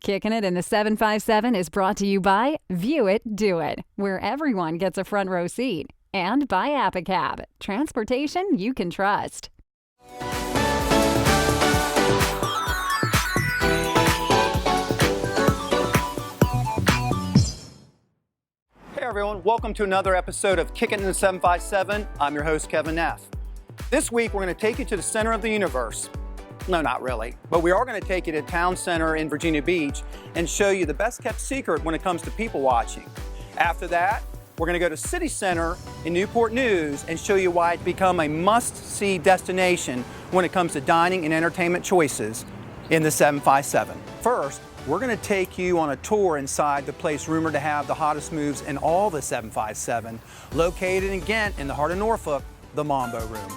Kickin' It in the 757 is brought to you by View It, Do It, where everyone gets a front row seat, and by Apicab, transportation you can trust. Hey everyone, welcome to another episode of Kickin' It in the 757. I'm your host, Kevin Neff. This week, we're going to take you to the center of the universe. No, not really. But we are going to take you to Town Center in Virginia Beach and show you the best kept secret when it comes to people watching. After that, we're going to go to City Center in Newport News and show you why it's become a must-see destination when it comes to dining and entertainment choices in the 757. First, we're going to take you on a tour inside the place rumored to have the hottest moves in all the 757, located in Ghent in the heart of Norfolk, the Mambo Room.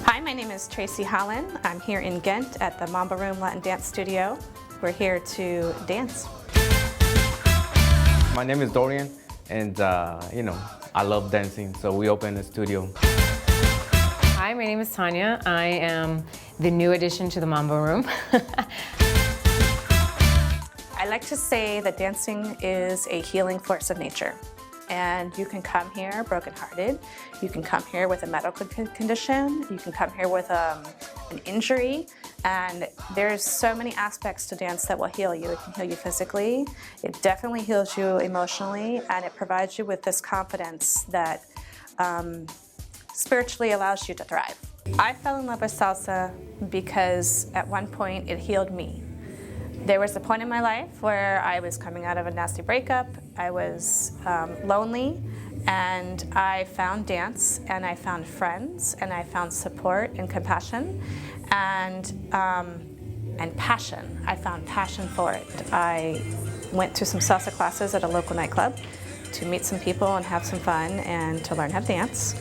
Hi, my name is Tracy Holland. I'm here in Ghent at the Mambo Room Latin Dance Studio. We're here to dance. My name is Dorian, and I love dancing, so we opened a studio. Hi, my name is Tanya. I am the new addition to the Mambo Room. I like to say that dancing is a healing force of nature. And you can come here brokenhearted. You can come here with a medical condition. You can come here with an injury. And there's so many aspects to dance that will heal you. It can heal you physically. It definitely heals you emotionally. And it provides you with this confidence that spiritually allows you to thrive. I fell in love with salsa because at one point it healed me. There was a point in my life where I was coming out of a nasty breakup. I was lonely, and I found dance, and I found friends, and I found support and compassion, and passion. I found passion for it. I went to some salsa classes at a local nightclub to meet some people and have some fun and to learn how to dance.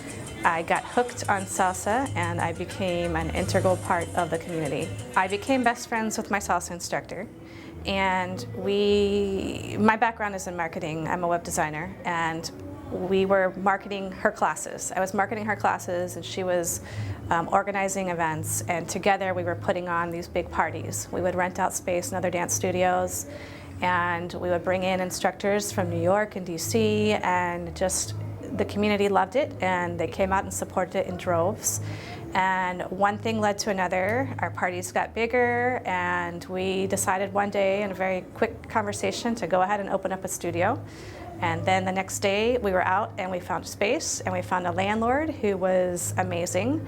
I got hooked on salsa and I became an integral part of the community. I became best friends with my salsa instructor, and my background is in marketing. I'm a web designer, and we were marketing her classes. I was marketing her classes and she was organizing events, and together we were putting on these big parties. We would rent out space in other dance studios, and we would bring in instructors from New York and DC, and just the community loved it, and they came out and supported it in droves. And one thing led to another. Our parties got bigger, and we decided one day in a very quick conversation to go ahead and open up a studio. And then the next day we were out and we found space, and we found a landlord who was amazing.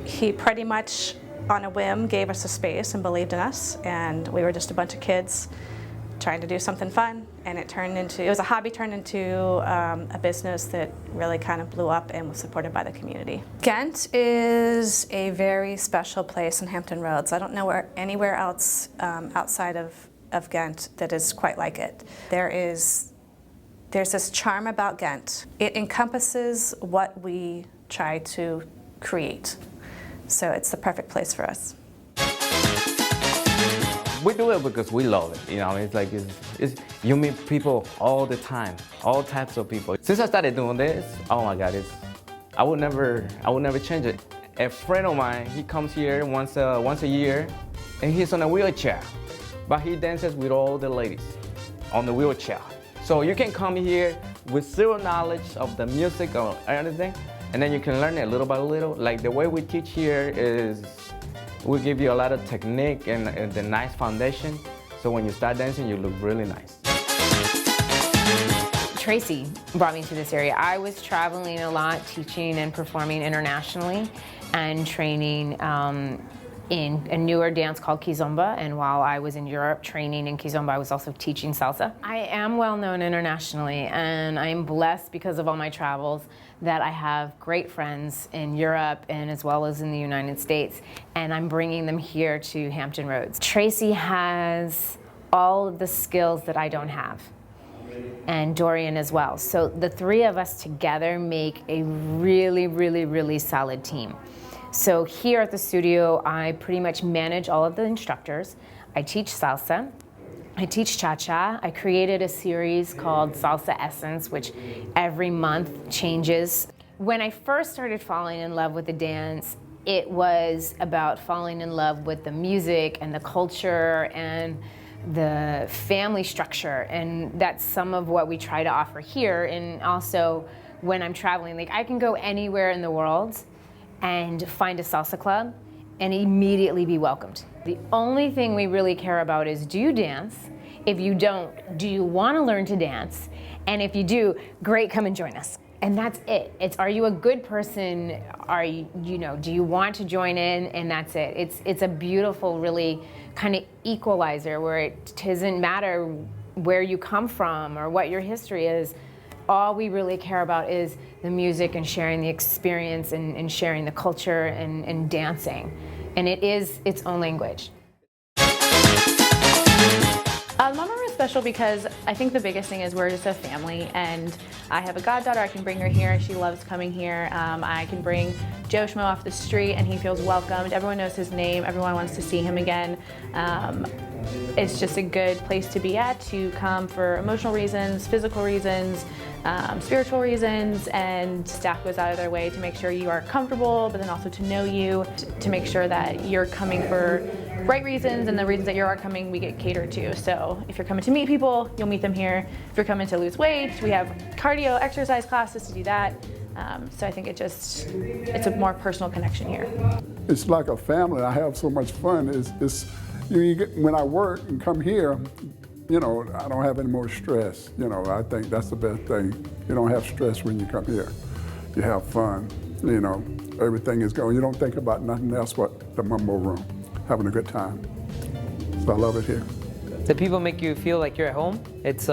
He pretty much on a whim gave us a space and believed in us, and we were just a bunch of kids trying to do something fun, and it was a hobby turned into a business that really kind of blew up and was supported by the community. Ghent is a very special place in Hampton Roads. I don't know anywhere else outside of Ghent that is quite like it. There's this charm about Ghent. It encompasses what we try to create. So it's the perfect place for us. We do it because we love it. You meet people all the time, all types of people. Since I started doing this, oh my God, I would never change it. A friend of mine, he comes here once a year, and he's on a wheelchair, but he dances with all the ladies on the wheelchair. So you can come here with zero knowledge of the music or anything, and then you can learn it little by little. Like the way we teach here is, we give you a lot of technique and the nice foundation, so when you start dancing, you look really nice. Tracy brought me to this area. I was traveling a lot, teaching and performing internationally, and training in a newer dance called Kizomba. And while I was in Europe training in Kizomba, I was also teaching salsa. I am well known internationally, and I'm blessed because of all my travels that I have great friends in Europe and as well as in the United States, and I'm bringing them here to Hampton Roads. Tracy has all of the skills that I don't have, and Dorian as well. So the three of us together make a really, really, really solid team. So here at the studio, I pretty much manage all of the instructors. I teach salsa, I teach cha-cha. I created a series called Salsa Essence, which every month changes. When I first started falling in love with the dance, it was about falling in love with the music and the culture and the family structure, and that's some of what we try to offer here. And also when I'm traveling, like I can go anywhere in the world and find a salsa club and immediately be welcomed. The only thing we really care about is, do you dance? If you don't, do you want to learn to dance? And if you do, great, come and join us. And that's it. It's, are you a good person? Are you, do you want to join in? And that's it. It's a beautiful, really kind of equalizer where it doesn't matter where you come from or what your history is. All we really care about is the music and sharing the experience and sharing the culture and dancing. And it is its own language. Mambo Room is special because I think the biggest thing is we're just a family, and I have a goddaughter. I can bring her here. She loves coming here. I can bring Joe Schmo off the street and he feels welcomed. Everyone knows his name. Everyone wants to see him again. It's just a good place to be at, to come for emotional reasons, physical reasons, spiritual reasons, and staff goes out of their way to make sure you are comfortable, but then also to know you, to make sure that you're coming for right reasons, and the reasons that you are coming we get catered to. So if you're coming to meet people, you'll meet them here. If you're coming to lose weight, we have cardio exercise classes to do that. So I think it's a more personal connection here. It's like a family. I have so much fun. When I work and come here, I don't have any more stress. I think that's the best thing. You don't have stress when you come here. You have fun. Everything is going. You don't think about nothing else but the Mambo Room, having a good time. So I love it here. The people make you feel like you're at home. It's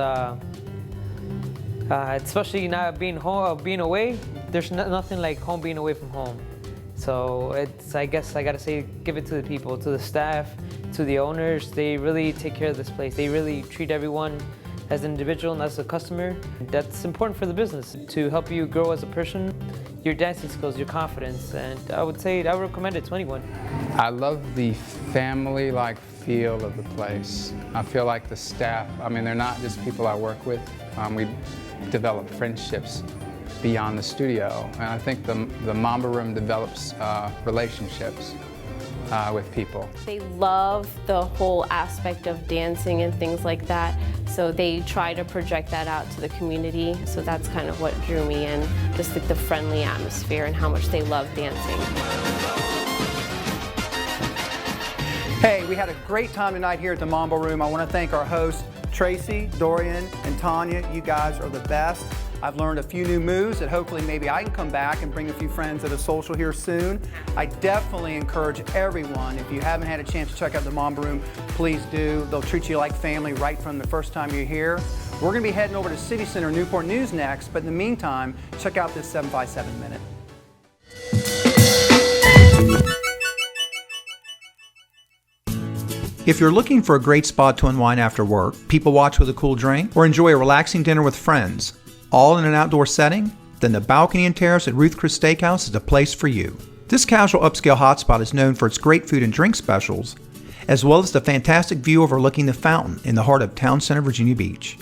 especially not being home, being away. There's nothing like home, being away from home. So I guess I gotta say, give it to the people, to the staff, to the owners. They really take care of this place. They really treat everyone as an individual and as a customer. That's important for the business, to help you grow as a person, your dancing skills, your confidence, and I would recommend it to anyone. I love the family-like feel of the place. I feel like the staff, they're not just people I work with. We develop friendships beyond the studio, and I think the Mambo Room develops relationships with people. They love the whole aspect of dancing and things like that, so they try to project that out to the community. So that's kind of what drew me in, just like the friendly atmosphere and how much they love dancing. Hey, we had a great time tonight here at the Mambo Room. I want to thank our hosts, Tracy, Dorian, and Tanya. You guys are the best. I've learned a few new moves that hopefully maybe I can come back and bring a few friends at a social here soon. I definitely encourage everyone, if you haven't had a chance to check out the Mambo Room, please do. They'll treat you like family right from the first time you're here. We're going to be heading over to City Center Newport News next, but in the meantime, check out this 757 Minute. If you're looking for a great spot to unwind after work, people watch with a cool drink, or enjoy a relaxing dinner with friends, all in an outdoor setting, then the balcony and terrace at Ruth Chris Steakhouse is the place for you. This casual upscale hotspot is known for its great food and drink specials, as well as the fantastic view overlooking the fountain in the heart of Town Center, Virginia Beach.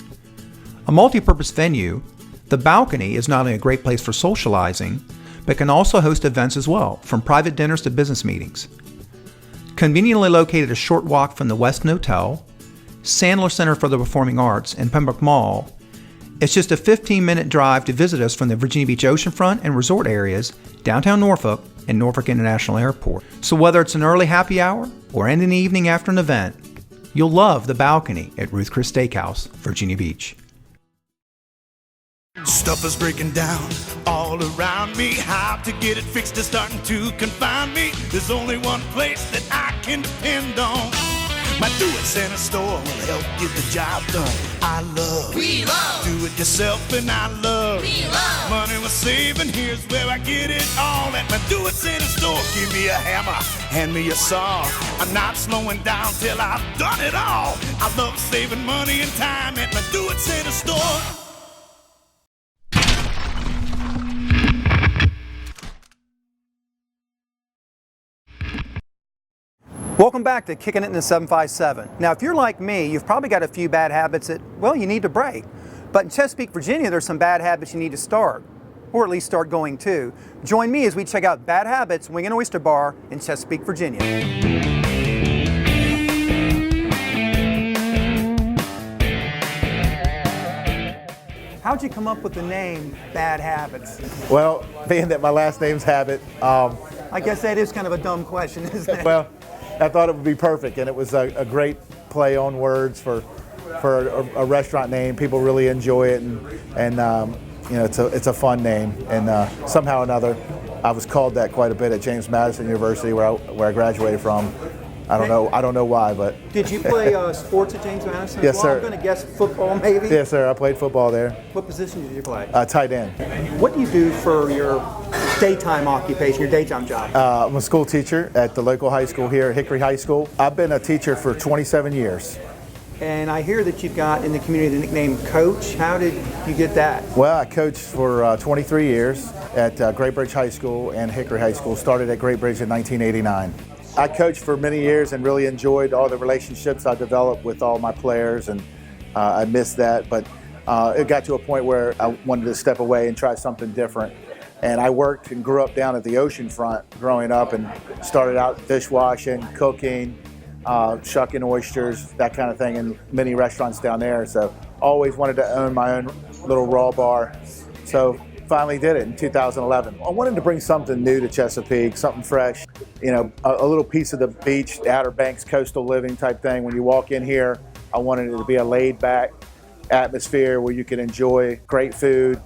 A multi-purpose venue, the balcony is not only a great place for socializing, but can also host events as well, from private dinners to business meetings. Conveniently located a short walk from the Westin Hotel, Sandler Center for the Performing Arts, and Pembroke Mall, it's just a 15-minute drive to visit us from the Virginia Beach oceanfront and resort areas, downtown Norfolk, and Norfolk International Airport. So whether it's an early happy hour or in the evening after an event, you'll love the balcony at Ruth Chris Steakhouse, Virginia Beach. Stuff is breaking down all around me. How to get it fixed is starting to confine me. There's only one place that I can depend on. My do-it-center store will help get the job done. We love do-it-yourself, and I love money we're saving. Here's where I get it all at my do-it-center store. Give me a hammer, hand me a saw. I'm not slowing down till I've done it all. I love saving money and time at my do-it-center store. Welcome back to Kickin' It in the 757. Now, if you're like me, you've probably got a few bad habits that, well, you need to break. But in Chesapeake, Virginia, there's some bad habits you need to start. or at least start going to. Join me as we check out Bad Habits Wing and Oyster Bar in Chesapeake, Virginia. How'd you come up with the name Bad Habits? Well, being that my last name's Habit. I guess that is kind of a dumb question, isn't it? Well, I thought it would be perfect, and it was a great play on words for a restaurant name. People really enjoy it, and you know, it's a fun name. And somehow or another, I was called that quite a bit at James Madison University, where I graduated from. I don't know why, but. Did you play sports at James Madison? Yes, sir. I'm going to guess football, maybe. Yes, sir. I played football there. What position did you play? Tight end. What do you do for your daytime occupation, your daytime job? I'm a school teacher at the local high school here, Hickory High School. I've been a teacher for 27 years. And I hear that you've got in the community the nickname Coach. How did you get that? Well, I coached for 23 years at Great Bridge High School and Hickory High School. Started at Great Bridge in 1989. I coached for many years and really enjoyed all the relationships I developed with all my players, and I missed that. But it got to a point where I wanted to step away and try something different. And I worked and grew up down at the ocean front growing up, and started out dishwashing, cooking, shucking oysters, that kind of thing, in many restaurants down there. So always wanted to own my own little raw bar. So finally did it in 2011. I wanted to bring something new to Chesapeake, something fresh, you know, a little piece of the beach, Outer Banks coastal living type thing. When you walk in here, I wanted it to be a laid back atmosphere where you can enjoy great food,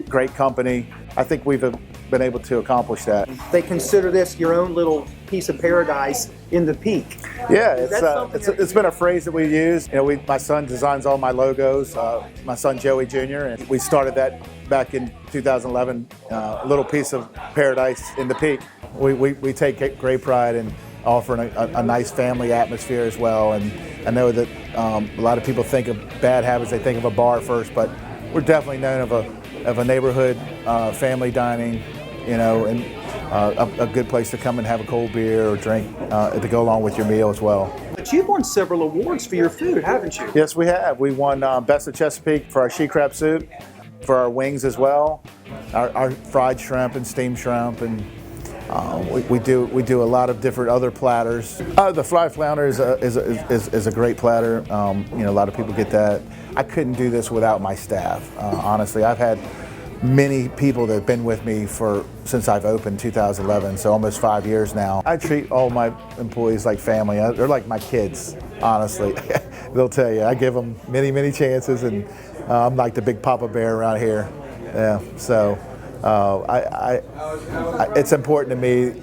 great company. I think we've been able to accomplish that. They consider this your own little piece of paradise in the Peak. Yeah, it's been a phrase that we use. You know, my son designs all my logos. My son Joey Jr. and we started that back in 2011. A little piece of paradise in the Peak. We take great pride in offering a nice family atmosphere as well. And I know that a lot of people think of Bad Habits, they think of a bar first, but we're definitely known of a neighborhood family dining, you know, and a good place to come and have a cold beer or drink to go along with your meal as well. But you've won several awards for your food, haven't you? Yes, we have. We won Best of Chesapeake for our she crab soup, for our wings as well, our fried shrimp and steamed shrimp, and we do a lot of different other platters. The fried flounder is a great platter. You know, a lot of people get that. I couldn't do this without my staff. Honestly, I've had many people that have been with me since I've opened 2011, so almost 5 years now. I treat all my employees like family. They're like my kids, honestly. They'll tell you. I give them many chances, and I'm like the big Papa Bear around here. Yeah, so it's important to me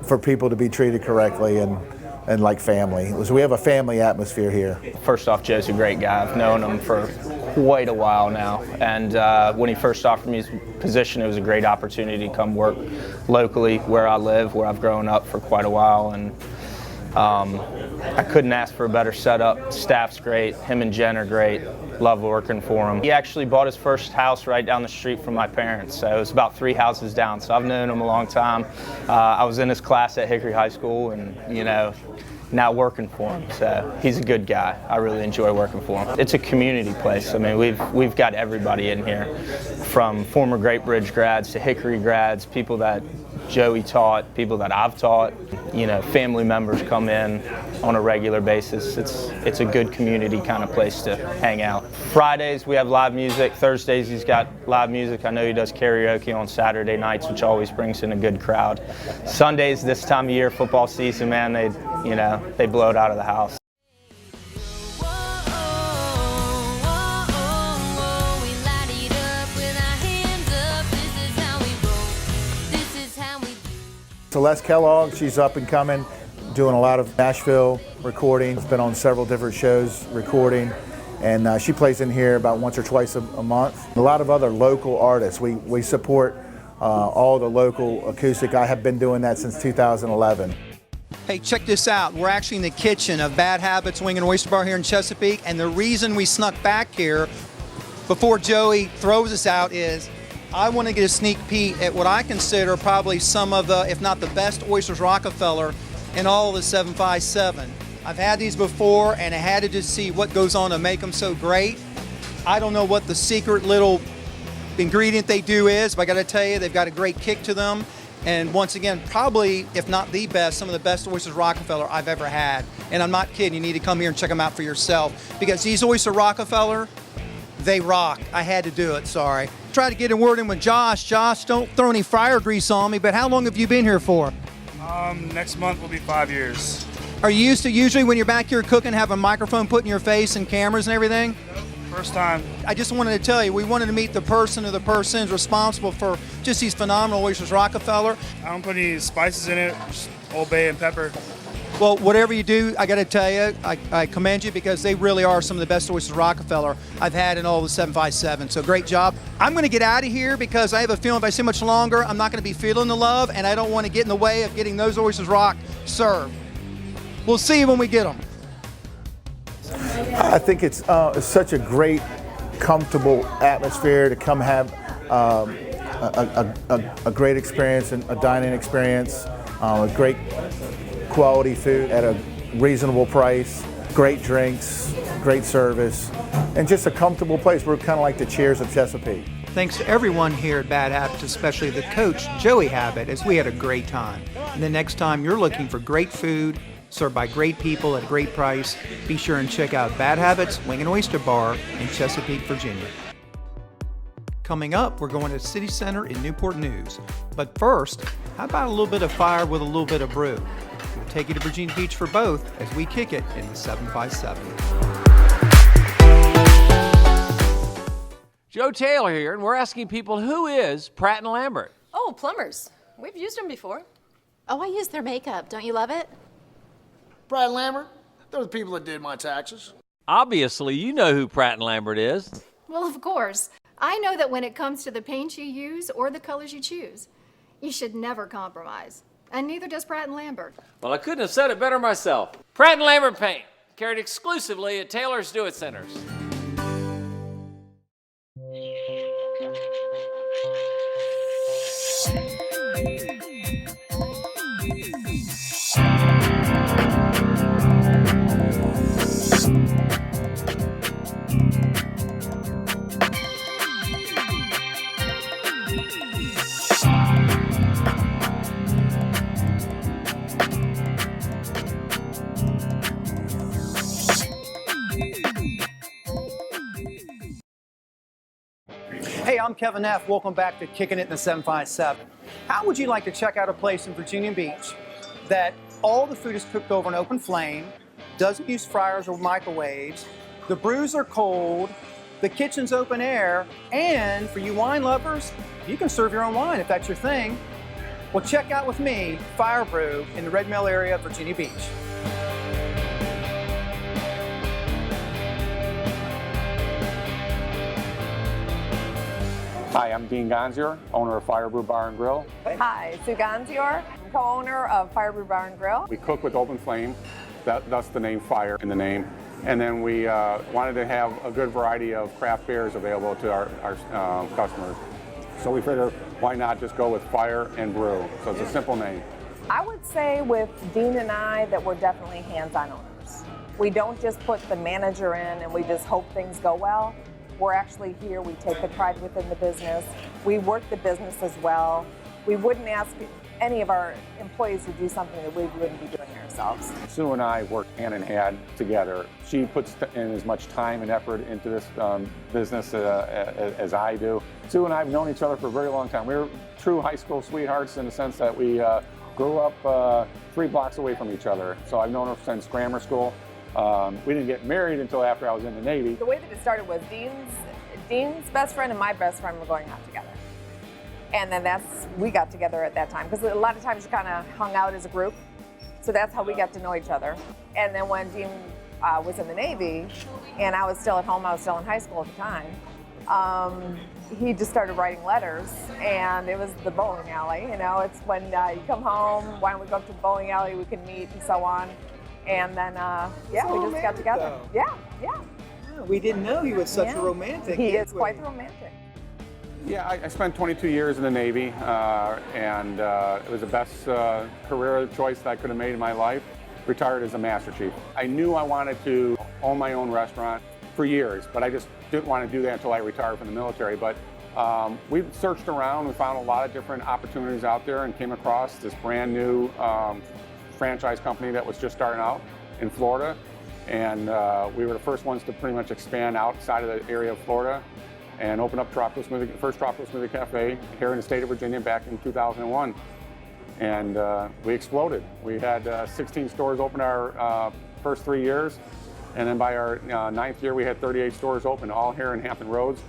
for people to be treated correctly and like family. So we have a family atmosphere here. First off, Joe's a great guy. I've known him for quite a while now, and when he first offered me his position, it was a great opportunity to come work locally where I live, where I've grown up for quite a while, and I couldn't ask for a better setup. Staff's great, him and Jen are great, love working for him. He actually bought his first house right down the street from my parents, so it was about 3 houses down, so I've known him a long time. I was in his class at Hickory High School, and you know, now working for him, so he's a good guy. I really enjoy working for him. It's a community place. I mean, we've got everybody in here, from former Great Bridge grads to Hickory grads, people that Joey taught, people that I've taught. You know, family members come in on a regular basis. It's a good community kind of place to hang out. Fridays we have live music. Thursdays he's got live music. I know he does karaoke on Saturday nights, which always brings in a good crowd. Sundays, this time of year, football season, man, they blow it out of the house. Celeste Kellogg, she's up and coming, doing a lot of Nashville recordings, been on several different shows recording, and she plays in here about once or twice a month. A lot of other local artists. We support all the local acoustic. I have been doing that since 2011. Hey, check this out. We're actually in the kitchen of Bad Habits Wing and Oyster Bar here in Chesapeake, and the reason we snuck back here before Joey throws us out is I want to get a sneak peek at what I consider probably some of the, if not the best oysters Rockefeller in all of the 757. I've had these before, and I had to just see what goes on to make them so great. I don't know what the secret little ingredient they do is, but I got to tell you, they've got a great kick to them. And once again, probably, if not the best, some of the best oysters Rockefeller I've ever had. And I'm not kidding, you need to come here and check them out for yourself. Because these oyster Rockefeller, they rock. I had to do it, sorry. Try to get a word in with Josh. Josh, don't throw any fryer grease on me, but how long have you been here for? Next month will be 5 years. Are you used to usually when you're back here cooking, have a microphone put in your face and cameras and everything? First time. I just wanted to tell you, we wanted to meet the person or the persons responsible for just these phenomenal oysters Rockefeller. I don't put any spices in it, just Old Bay and pepper. Well, whatever you do, I got to tell you, I commend you because they really are some of the best oysters Rockefeller I've had in all the 757. So great job. I'm going to get out of here because I have a feeling if I stay much longer, I'm not going to be feeling the love, and I don't want to get in the way of getting those oysters rock served. We'll see you when we get them. I think it's such a great, comfortable atmosphere to come have a great experience and a dining experience, a great quality food at a reasonable price, great drinks, great service, and just a comfortable place. We're kind of like the Cheers of Chesapeake. Thanks to everyone here at Bad Habits, especially the coach, Joey Habit, as we had a great time. And the next time you're looking for great food, served by great people at a great price, be sure and check out Bad Habits Wing and Oyster Bar in Chesapeake, Virginia. Coming up, we're going to City Center in Newport News. But first, how about a little bit of fire with a little bit of brew? We'll take you to Virginia Beach for both as we kick it in the 757. Joe Taylor here, and we're asking people, who is Pratt Lambert? Oh, plumbers. We've used them before. Oh, I use their makeup. Don't you love it? Pratt Lambert, they're the people that did my taxes. Obviously, you know who Pratt Lambert is. Well, of course. I know that when it comes to the paints you use or the colors you choose, you should never compromise. And neither does Pratt Lambert. Well, I couldn't have said it better myself. Pratt Lambert paint, carried exclusively at Taylor's Do It Centers. Hey, I'm Kevin Neff. Welcome back to Kickin' It in the 757. How would you like to check out a place in Virginia Beach that all the food is cooked over an open flame, doesn't use fryers or microwaves, the brews are cold, the kitchen's open air, and for you wine lovers, you can serve your own wine if that's your thing. Well, check out with me, Fire Brew in the Red Mill area of Virginia Beach. Hi, I'm Dean Gonzior, owner of Fire Brew Bar and Grill. Hi, Sue Gonzior, co-owner of Fire Brew Bar and Grill. We cook with open flame, thus the name Fire in the name. And then we wanted to have a good variety of craft beers available to our customers. So we figured, why not just go with Fire and Brew? So it's a simple name. I would say with Dean and I that we're definitely hands-on owners. We don't just put the manager in and we just hope things go well. We're actually here, we take the pride within the business. We work the business as well. We wouldn't ask any of our employees to do something that we wouldn't be doing ourselves. Sue and I work hand in hand together. She puts in as much time and effort into this business as I do. Sue and I have known each other for a very long time. We're true high school sweethearts in the sense that we grew up 3 blocks away from each other. So I've known her since grammar school. We didn't get married until after I was in the Navy. The way that it started was Dean's best friend and my best friend were going out together. And then we got together at that time, because a lot of times you kind of hung out as a group. So that's how we got to know each other. And then when Dean was in the Navy, and I was still at home, I was still in high school at the time, he just started writing letters, and it was the bowling alley. You know, it's when you come home, why don't we go up to the bowling alley, we can meet and so on. And then, we just got together. Though. Yeah. We didn't know he was such a romantic. He is quite the romantic. Yeah, I spent 22 years in the Navy, and it was the best career choice that I could have made in my life. Retired as a Master Chief. I knew I wanted to own my own restaurant for years, but I just didn't want to do that until I retired from the military. But We searched around, we found a lot of different opportunities out there and came across this brand new franchise company that was just starting out in Florida. And we were the first ones to pretty much expand outside of the area of Florida and open up the first Tropical Smoothie Cafe here in the state of Virginia back in 2001. And we exploded. We had 16 stores open our first 3 years. And then by our 9th year, we had 38 stores open, all here in Hampton Roads.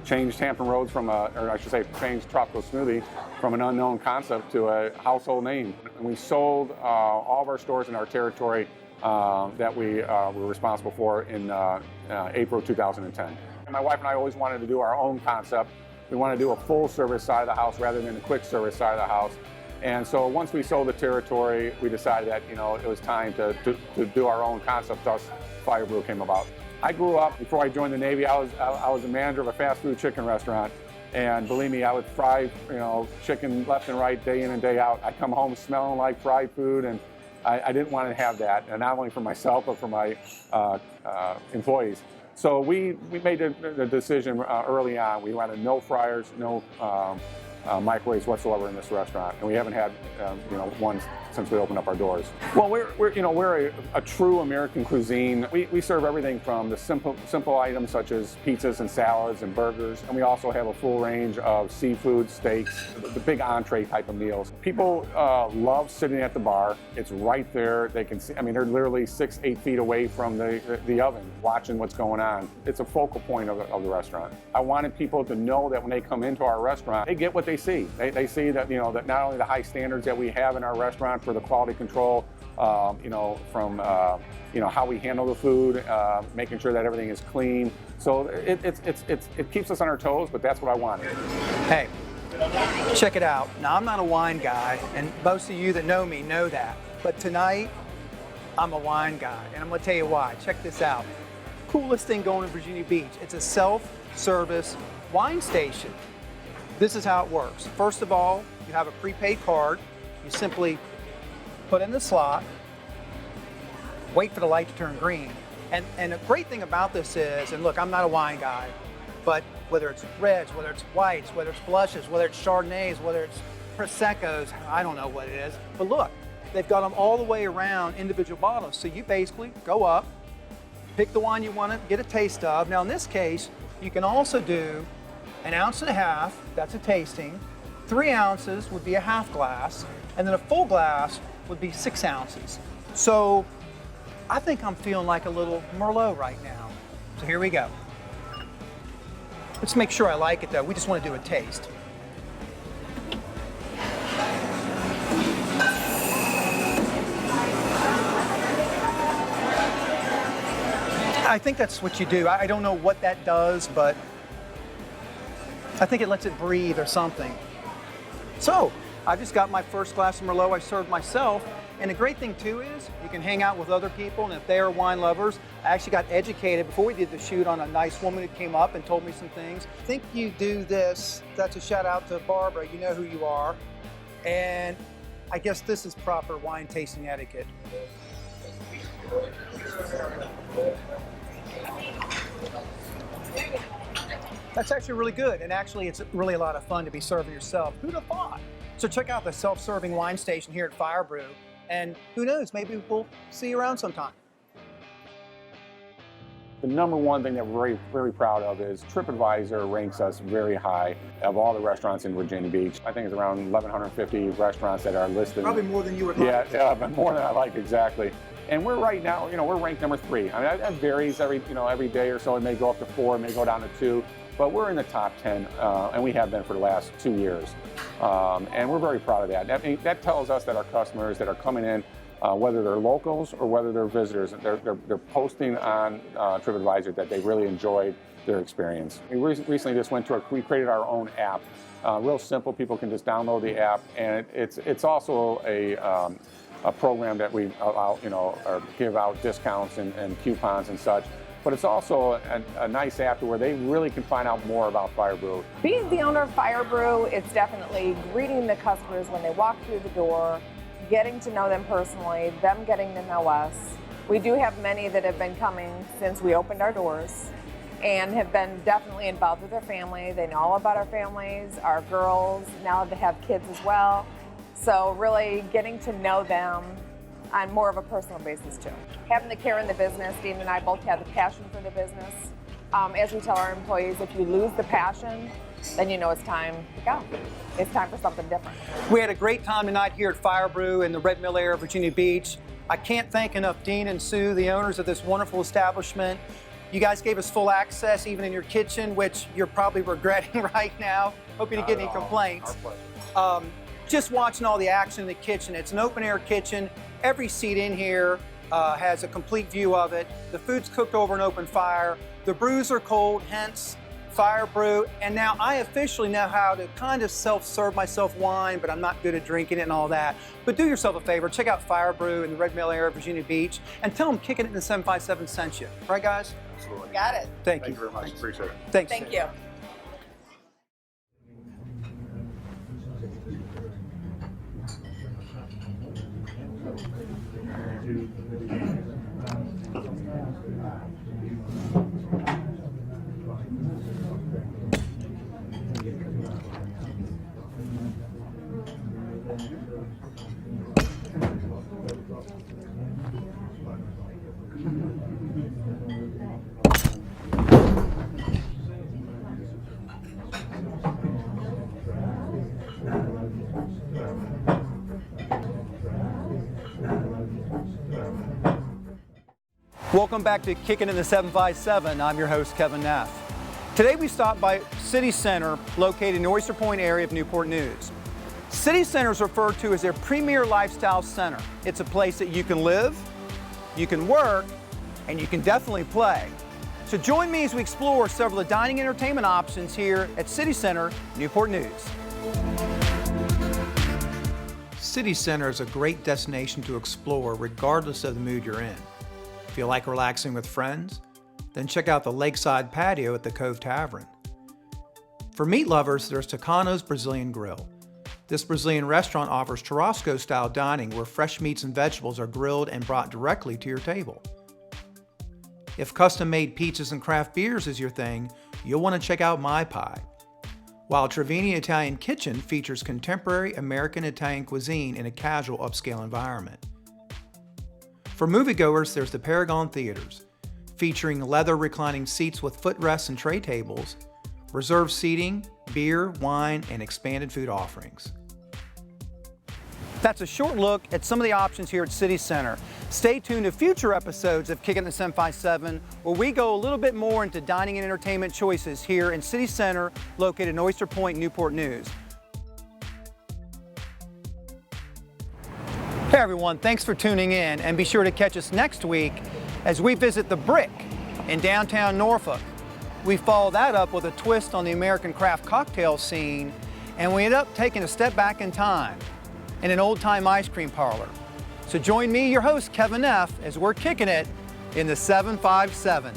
Changed Hampton Roads changed Tropical Smoothie from an unknown concept to a household name. And we sold all of our stores in our territory that we were responsible for in April 2010. My wife and I always wanted to do our own concept. We wanted to do a full service side of the house rather than a quick service side of the house. And so once we sold the territory, we decided that it was time to do our own concept. Thus, Fire Brew came about. I grew up, before I joined the Navy, I was a manager of a fast food chicken restaurant. And believe me, I would fry chicken left and right, day in and day out. I'd come home smelling like fried food, and I didn't want to have that, and not only for myself, but for my employees. So we made the decision early on. We wanted no fryers, no microwaves whatsoever in this restaurant, and we haven't had one since we opened up our doors. Well, we're a true American cuisine. We serve everything from the simple items such as pizzas and salads and burgers, and we also have a full range of seafood, steaks, the big entree type of meals. People love sitting at the bar. It's right there. They can see. I mean, they're literally 6-8 feet away from the oven, watching what's going on. It's a focal point of the restaurant. I wanted people to know that when they come into our restaurant, they get what they see. They see that that not only the high standards that we have in our restaurant for the quality control, from how we handle the food, making sure that everything is clean. So it keeps us on our toes, but that's what I wanted. Hey, check it out. Now, I'm not a wine guy, and most of you that know me know that. But tonight, I'm a wine guy, and I'm going to tell you why. Check this out. Coolest thing going to Virginia Beach. It's a self-service wine station. This is how it works. First of all, you have a prepaid card. You simply put in the slot, wait for the light to turn green. And the great thing about this is, and look, I'm not a wine guy, but whether it's reds, whether it's whites, whether it's blushes, whether it's Chardonnays, whether it's Proseccos, I don't know what it is, but look, they've got them all the way around individual bottles. So you basically go up, pick the wine you want to get a taste of. Now in this case, you can also do 1.5 ounces, that's a tasting. 3 ounces would be a half glass, and then a full glass would be 6 ounces. So I think I'm feeling like a little Merlot right now. So here we go. Let's make sure I like it though. We just want to do a taste. I think that's what you do. I don't know what that does, but I think it lets it breathe or something. So, I just got my first glass of Merlot I served myself, and the great thing too is you can hang out with other people, and if they are wine lovers, I actually got educated before we did the shoot on a nice woman who came up and told me some things. I think you do this, that's a shout out to Barbara, you know who you are, and I guess this is proper wine tasting etiquette. That's actually really good, and actually it's really a lot of fun to be serving yourself. Who'd have thought? So check out the self-serving wine station here at Fire Brew, and who knows, maybe we'll see you around sometime. The number one thing that we're very, very proud of is TripAdvisor ranks us very high of all the restaurants in Virginia Beach. I think it's around 1,150 restaurants that are listed. Probably more than you would like. Yeah, but more than I like, exactly. And we're right now, we're ranked number 3. I mean, that varies every day or so. It may go up to 4, it may go down to 2. But we're in the top 10, and we have been for the last 2 years. And we're very proud of that. That tells us that our customers that are coming in, whether they're locals or whether they're visitors, they're posting on TripAdvisor that they really enjoyed their experience. We recently just we created our own app. Real simple, people can just download the app, and it's also a program that we allow, or give out discounts and coupons and such. But it's also a nice app where they really can find out more about Fire Brew. Being the owner of Fire Brew, it's definitely greeting the customers when they walk through the door, getting to know them personally, them getting to know us. We do have many that have been coming since we opened our doors. and have been definitely involved with their family. They know all about our families, our girls, now they have kids as well. So really getting to know them on more of a personal basis too. Having the care in the business, Dean and I both have the passion for the business. As we tell our employees, if you lose the passion, then you know it's time to go. It's time for something different. We had a great time tonight here at Fire Brew in the Red Mill area of Virginia Beach. I can't thank enough Dean and Sue, the owners of this wonderful establishment. You guys gave us full access even in your kitchen, which you're probably regretting right now. Hope you didn't get any complaints. Just watching all the action in the kitchen. It's an open air kitchen. Every seat in here has a complete view of it. The food's cooked over an open fire. The brews are cold, hence Fire Brew. And now I officially know how to kind of self-serve myself wine, but I'm not good at drinking it and all that. But do yourself a favor, check out Fire Brew in the Red Mill area of Virginia Beach and tell them Kickin' It in the 757 sent you. Right, guys? Absolutely. Got it. Thank you. Thank you very much. Appreciate it. Thanks. Thank you. Welcome back to Kickin' in the 757. I'm your host, Kevin Neff. Today we stopped by City Center, located in the Oyster Point area of Newport News. City Center is referred to as their premier lifestyle center. It's a place that you can live, you can work, and you can definitely play. So join me as we explore several of the dining and entertainment options here at City Center, Newport News. City Center is a great destination to explore regardless of the mood you're in. If you like relaxing with friends, then check out the lakeside patio at the Cove Tavern. For meat lovers, there's Tucano's Brazilian Grill. This Brazilian restaurant offers churrasco-style dining where fresh meats and vegetables are grilled and brought directly to your table. If custom-made pizzas and craft beers is your thing, you'll want to check out My Pie. While Trevini Italian Kitchen features contemporary American Italian cuisine in a casual upscale environment. For moviegoers, there's the Paragon Theaters, featuring leather reclining seats with footrests and tray tables, reserved seating, beer, wine, and expanded food offerings. That's a short look at some of the options here at City Center. Stay tuned to future episodes of Kickin' It in the 757, where we go a little bit more into dining and entertainment choices here in City Center, located in Oyster Point, Newport News. Hey everyone, thanks for tuning in, and be sure to catch us next week as we visit the Brick in downtown Norfolk. We follow that up with a twist on the American craft cocktail scene, and we end up taking a step back in time in an old-time ice cream parlor. So join me, your host, Kevin Neff, as we're kicking it in the 757.